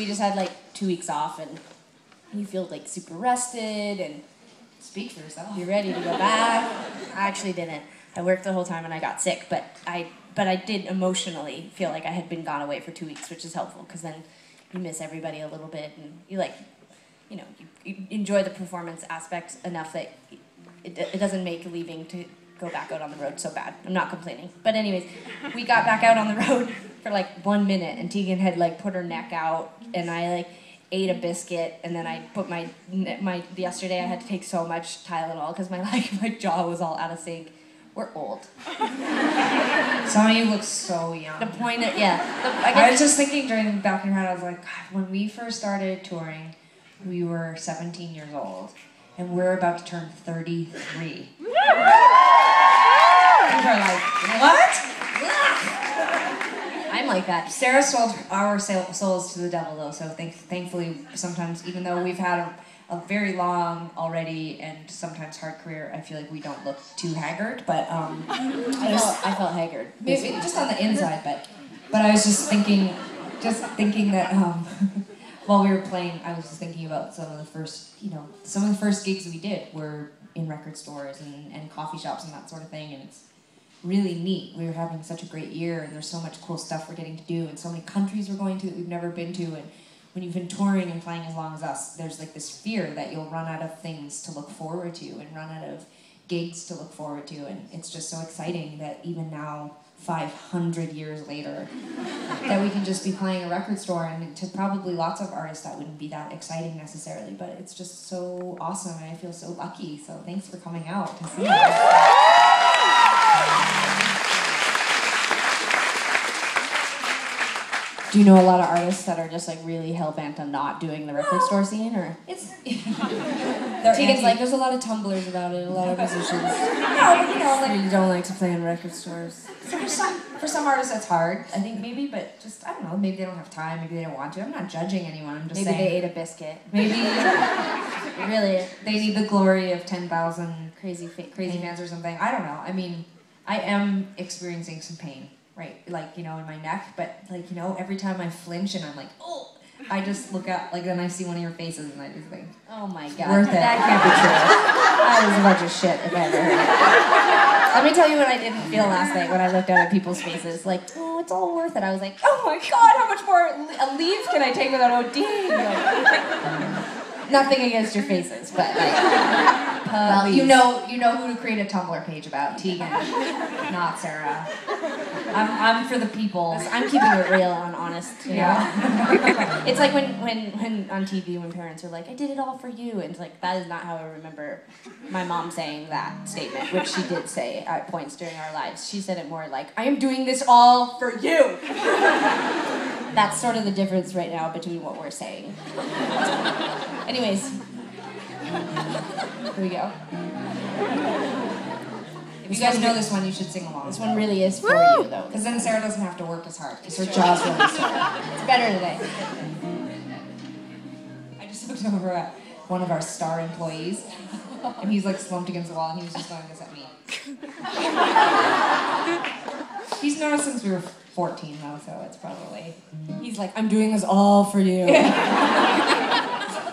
you just had like 2 weeks off and you feel like super rested and speak for yourself. You're ready to go back. I actually didn't. I worked the whole time and I got sick, but I did emotionally feel like I had been gone away for 2 weeks, which is helpful because then you miss everybody a little bit and you you enjoy the performance aspect enough that it doesn't make leaving to go back out on the road so bad. I'm not complaining. But anyways, we got back out on the road for like 1 minute and Tegan had like put her neck out and I like ate a biscuit and then I put my yesterday I had to take so much Tylenol because my jaw was all out of sync. We're old. Some of you look so young. The point of, I was just thinking during the back of your head, I was like, God, when we first started touring, we were 17 years old, and we're about to turn 33. People are like, what? I'm like that. Sarah sold our souls to the devil, though, so thankfully, sometimes, even though we've had a very long already and sometimes hard career, I feel like we don't look too haggard, but I felt haggard. Maybe just on the inside, but I was just thinking that while we were playing, I was just thinking about some of the first gigs we did were in record stores and coffee shops and that sort of thing, and it's really neat. We were having such a great year, and there's so much cool stuff we're getting to do, and so many countries we're going to that we've never been to, and when you've been touring and playing as long as us, there's like this fear that you'll run out of things to look forward to and run out of gigs to look forward to, and it's just so exciting that even now, 500 years later, that we can just be playing a record store, and to probably lots of artists that wouldn't be that exciting necessarily, but it's just so awesome, and I feel so lucky, so thanks for coming out to see us. Do you know a lot of artists that are just like really hell-bent on not doing the record store scene, or? It's Tegan's like, there's a lot of tumblers about it, a lot of musicians. No, but you don't like to play in record stores. For some artists that's hard, I think maybe, but just, I don't know, maybe they don't have time, maybe they don't want to. I'm not judging anyone, I'm just saying. Maybe they ate a biscuit. Maybe really, they need the glory of 10,000 crazy fans or something. I don't know. I mean, I am experiencing some pain. Right, like, in my neck, but, like, every time I flinch and I'm like, oh, I just look up, like, then I see one of your faces and I just think, oh my God, worth it. That can't be true. That was a bunch of shit if I ever heard it. Let me tell you what I didn't feel last night when I looked out at people's faces, like, oh, it's all worth it. I was like, oh my God, how much more leave can I take without ODing? Like, nothing against your faces, but, like, well, you know who to create a Tumblr page about, Tegan, not Sara. I'm for the people. I'm keeping it real and honest, It's like when on TV when parents are like, I did it all for you, and it's like, that is not how I remember my mom saying that statement, which she did say at points during our lives. She said it more like, I am doing this all for you. That's sort of the difference right now between what we're saying. Anyways, here we go. If you guys know this one, you should sing along. This one really is for you, though. Because then Sara doesn't have to work as hard, because her jaw's really sore. It's better today. I just looked over at one of our star employees, and he's like slumped against the wall, and he was just going this at me. He's known us since we were 14, though, so it's probably... He's like, I'm doing this all for you.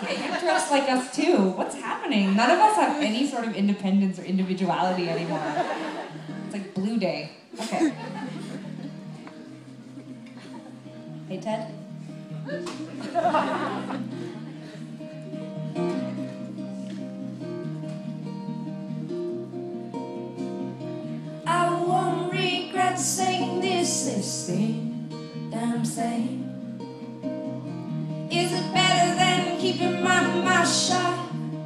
You're dressed like us too. What's happening? None of us have any sort of independence or individuality anymore. It's like Blue Day. Okay. Hey, Ted. I won't regret saying this thing that I'm saying. Is it better than keeping my mouth shut?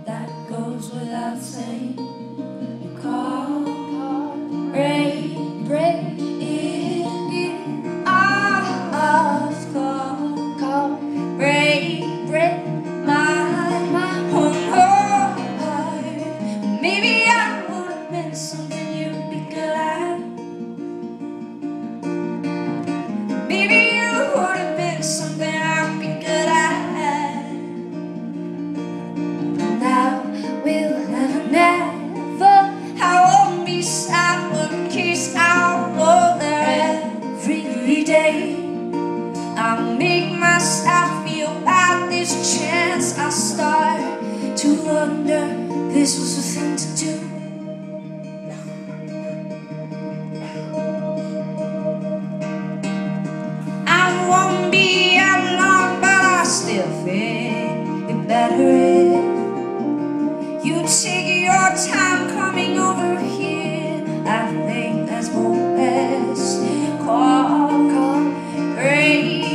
That goes without saying. You call, break, it, us, call, break, my whole heart. Maybe I would have been something you'd be good at. Maybe you would have been something I'd be good at. Now we'll never, I won't be sad, but in case I roll there every day. I make myself feel this was the thing to do. I won't be out long, but I still think it better if you take your time coming over here. I think that's more or less. Call great.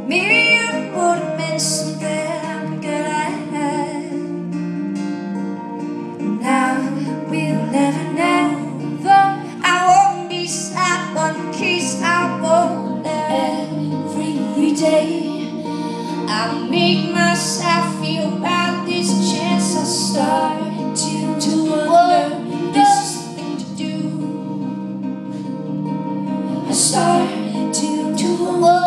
Maybe you would have been something I'm good at. Now we'll never, never. I won't be sad, but in case I won't. Every day I make myself feel bad. This chance I start to wonder. This is the thing to do. I start to wonder.